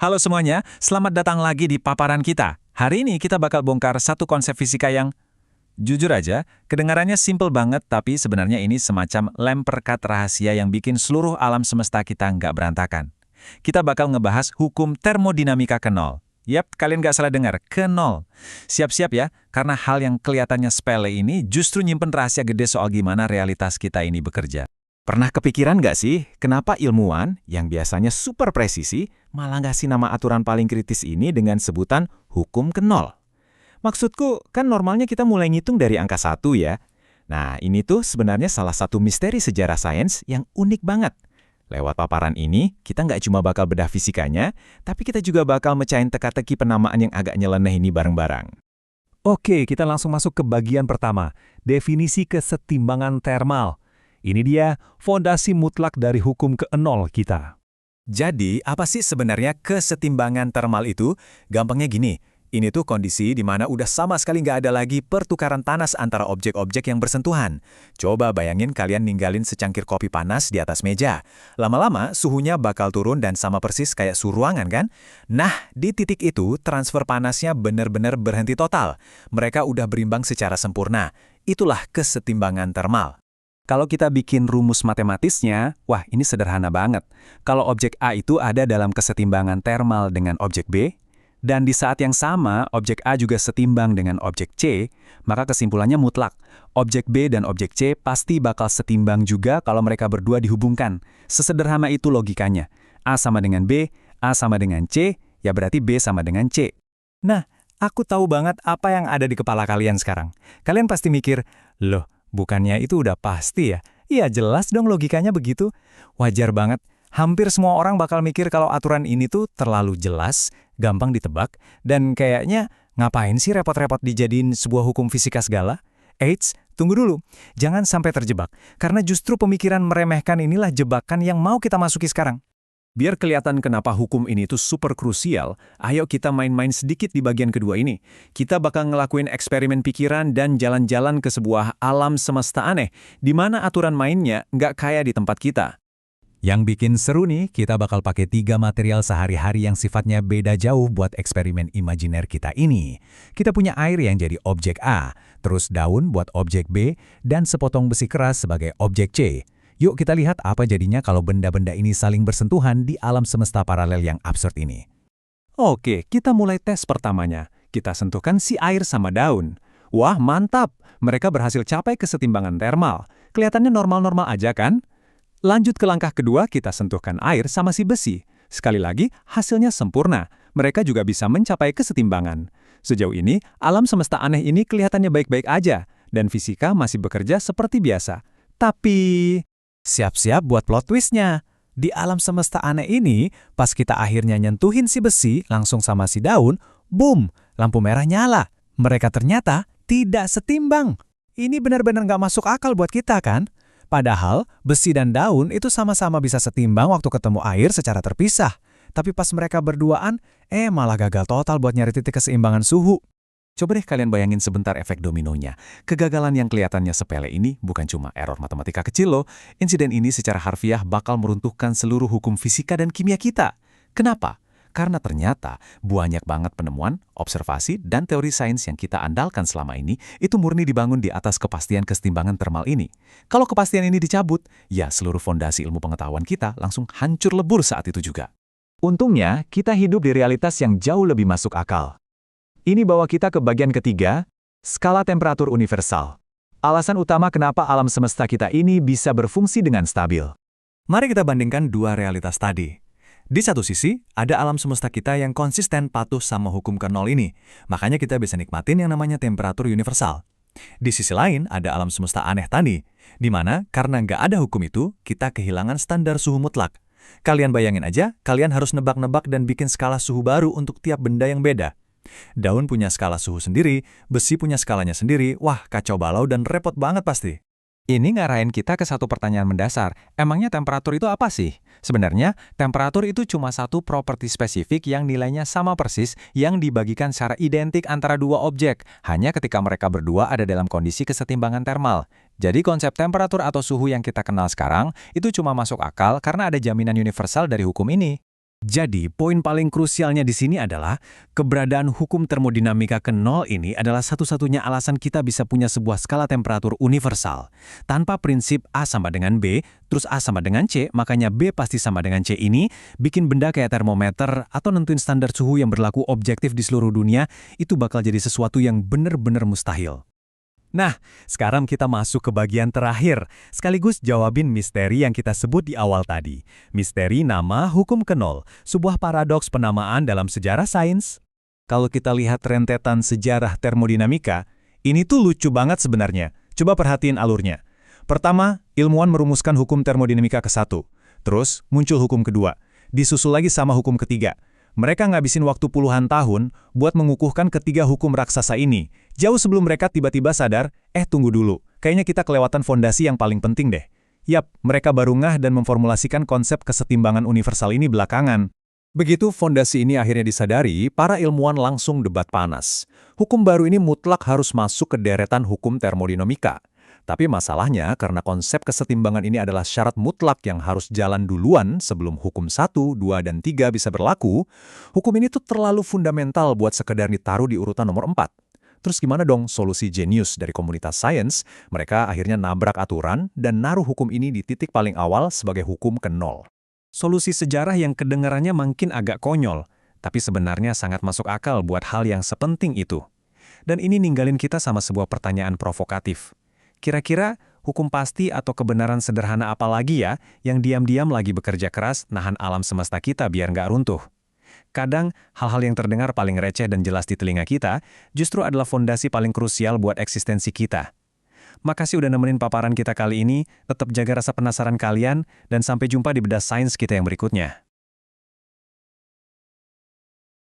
Halo semuanya, selamat datang lagi di paparan kita. Hari ini kita bakal bongkar satu konsep fisika yang, jujur aja, kedengarannya simple banget, tapi sebenarnya ini semacam lem perekat rahasia yang bikin seluruh alam semesta kita nggak berantakan. Kita bakal ngebahas hukum termodinamika ke nol. Yap, kalian nggak salah dengar, ke nol. Siap-siap ya, karena hal yang kelihatannya sepele ini justru nyimpen rahasia gede soal gimana realitas kita ini bekerja. Pernah kepikiran nggak sih, kenapa ilmuwan yang biasanya super presisi malah ngasih nama aturan paling kritis ini dengan sebutan hukum ke nol? Maksudku, kan normalnya kita mulai ngitung dari angka 1 ya. Nah, ini tuh sebenarnya salah satu misteri sejarah sains yang unik banget. Lewat paparan ini, kita nggak cuma bakal bedah fisikanya, tapi kita juga bakal mecahin teka-teki penamaan yang agak nyeleneh ini bareng-bareng. Oke, kita langsung masuk ke bagian pertama, definisi kesetimbangan termal. Ini dia fondasi mutlak dari hukum ke nol kita. Jadi, apa sih sebenarnya kesetimbangan termal itu? Gampangnya gini, ini tuh kondisi di mana udah sama sekali nggak ada lagi pertukaran panas antara objek-objek yang bersentuhan. Coba bayangin kalian ninggalin secangkir kopi panas di atas meja. Lama-lama suhunya bakal turun dan sama persis kayak suhu ruangan kan? Nah, di titik itu transfer panasnya benar-benar berhenti total. Mereka udah berimbang secara sempurna. Itulah kesetimbangan termal. Kalau kita bikin rumus matematisnya, wah ini sederhana banget. Kalau objek A itu ada dalam kesetimbangan termal dengan objek B, dan di saat yang sama objek A juga setimbang dengan objek C, maka kesimpulannya mutlak. Objek B dan objek C pasti bakal setimbang juga kalau mereka berdua dihubungkan. Sesederhana itu logikanya. A sama dengan B, A sama dengan C, ya berarti B sama dengan C. Nah, aku tahu banget apa yang ada di kepala kalian sekarang. Kalian pasti mikir, loh, bukannya itu udah pasti ya? Iya jelas dong logikanya begitu. Wajar banget. Hampir semua orang bakal mikir kalau aturan ini tuh terlalu jelas, gampang ditebak, dan kayaknya ngapain sih repot-repot dijadiin sebuah hukum fisika segala? Eits, tunggu dulu. Jangan sampai terjebak. Karena justru pemikiran meremehkan inilah jebakan yang mau kita masuki sekarang. Biar kelihatan kenapa hukum ini tuh super krusial, ayo kita main-main sedikit di bagian kedua ini. Kita bakal ngelakuin eksperimen pikiran dan jalan-jalan ke sebuah alam semesta aneh, di mana aturan mainnya nggak kayak di tempat kita. Yang bikin seru nih, kita bakal pakai 3 material sehari-hari yang sifatnya beda jauh buat eksperimen imajiner kita ini. Kita punya air yang jadi objek A, terus daun buat objek B, dan sepotong besi keras sebagai objek C. Yuk kita lihat apa jadinya kalau benda-benda ini saling bersentuhan di alam semesta paralel yang absurd ini. Oke, kita mulai tes pertamanya. Kita sentuhkan si air sama daun. Wah, mantap! Mereka berhasil capai kesetimbangan termal. Kelihatannya normal-normal aja kan? Lanjut ke langkah kedua, kita sentuhkan air sama si besi. Sekali lagi, hasilnya sempurna. Mereka juga bisa mencapai kesetimbangan. Sejauh ini, alam semesta aneh ini kelihatannya baik-baik aja, dan fisika masih bekerja seperti biasa. Tapi siap-siap buat plot twist-nya. Di alam semesta aneh ini, pas kita akhirnya nyentuhin si besi langsung sama si daun, boom, lampu merah nyala. Mereka ternyata tidak setimbang. Ini benar-benar nggak masuk akal buat kita kan? Padahal, besi dan daun itu sama-sama bisa setimbang waktu ketemu air secara terpisah. Tapi pas mereka berduaan, malah gagal total buat nyari titik keseimbangan suhu. Coba deh kalian bayangin sebentar efek dominonya. Kegagalan yang kelihatannya sepele ini bukan cuma error matematika kecil loh. Insiden ini secara harfiah bakal meruntuhkan seluruh hukum fisika dan kimia kita. Kenapa? Karena ternyata banyak banget penemuan, observasi, dan teori sains yang kita andalkan selama ini itu murni dibangun di atas kepastian kesetimbangan termal ini. Kalau kepastian ini dicabut, ya seluruh fondasi ilmu pengetahuan kita langsung hancur lebur saat itu juga. Untungnya, kita hidup di realitas yang jauh lebih masuk akal. Ini bawa kita ke bagian ketiga, skala temperatur universal. Alasan utama kenapa alam semesta kita ini bisa berfungsi dengan stabil. Mari kita bandingkan dua realitas tadi. Di satu sisi, ada alam semesta kita yang konsisten patuh sama hukum ke nol ini. Makanya kita bisa nikmatin yang namanya temperatur universal. Di sisi lain, ada alam semesta aneh tadi, di mana karena nggak ada hukum itu, kita kehilangan standar suhu mutlak. Kalian bayangin aja, kalian harus nebak-nebak dan bikin skala suhu baru untuk tiap benda yang beda. Daun punya skala suhu sendiri, besi punya skalanya sendiri, wah kacau balau dan repot banget pasti. Ini ngarahin kita ke satu pertanyaan mendasar, emangnya temperatur itu apa sih? Sebenarnya, temperatur itu cuma satu properti spesifik yang nilainya sama persis yang dibagikan secara identik antara dua objek, hanya ketika mereka berdua ada dalam kondisi kesetimbangan termal. Jadi konsep temperatur atau suhu yang kita kenal sekarang, itu cuma masuk akal karena ada jaminan universal dari hukum ini. Jadi, poin paling krusialnya di sini adalah keberadaan hukum termodinamika ke nol ini adalah satu-satunya alasan kita bisa punya sebuah skala temperatur universal. Tanpa prinsip A sama dengan B, terus A sama dengan C, makanya B pasti sama dengan C ini, bikin benda kayak termometer atau nentuin standar suhu yang berlaku objektif di seluruh dunia, itu bakal jadi sesuatu yang benar-benar mustahil. Nah, sekarang kita masuk ke bagian terakhir, sekaligus jawabin misteri yang kita sebut di awal tadi. Misteri nama hukum ke nol, sebuah paradoks penamaan dalam sejarah sains. Kalau kita lihat rentetan sejarah termodinamika, ini tuh lucu banget sebenarnya. Coba perhatiin alurnya. Pertama, ilmuwan merumuskan hukum termodinamika ke-1. Terus, muncul hukum kedua. Disusul lagi sama hukum ketiga. Mereka ngabisin waktu puluhan tahun buat mengukuhkan ketiga hukum raksasa ini. Jauh sebelum mereka tiba-tiba sadar, tunggu dulu, kayaknya kita kelewatan fondasi yang paling penting deh. Yap, mereka baru ngah dan memformulasikan konsep kesetimbangan universal ini belakangan. Begitu fondasi ini akhirnya disadari, para ilmuwan langsung debat panas. Hukum baru ini mutlak harus masuk ke deretan hukum termodinamika. Tapi masalahnya, karena konsep kesetimbangan ini adalah syarat mutlak yang harus jalan duluan sebelum hukum 1, 2, dan 3 bisa berlaku, hukum ini tuh terlalu fundamental buat sekedar ditaruh di urutan nomor 4. Terus gimana dong solusi jenius dari komunitas sains? Mereka akhirnya nabrak aturan dan naruh hukum ini di titik paling awal sebagai hukum ke nol. Solusi sejarah yang kedengarannya mungkin agak konyol, tapi sebenarnya sangat masuk akal buat hal yang sepenting itu. Dan ini ninggalin kita sama sebuah pertanyaan provokatif. Kira-kira hukum pasti atau kebenaran sederhana apa lagi ya yang diam-diam lagi bekerja keras nahan alam semesta kita biar nggak runtuh? Kadang, hal-hal yang terdengar paling receh dan jelas di telinga kita justru adalah fondasi paling krusial buat eksistensi kita. Makasih udah nemenin paparan kita kali ini, tetap jaga rasa penasaran kalian, dan sampai jumpa di bedah sains kita yang berikutnya.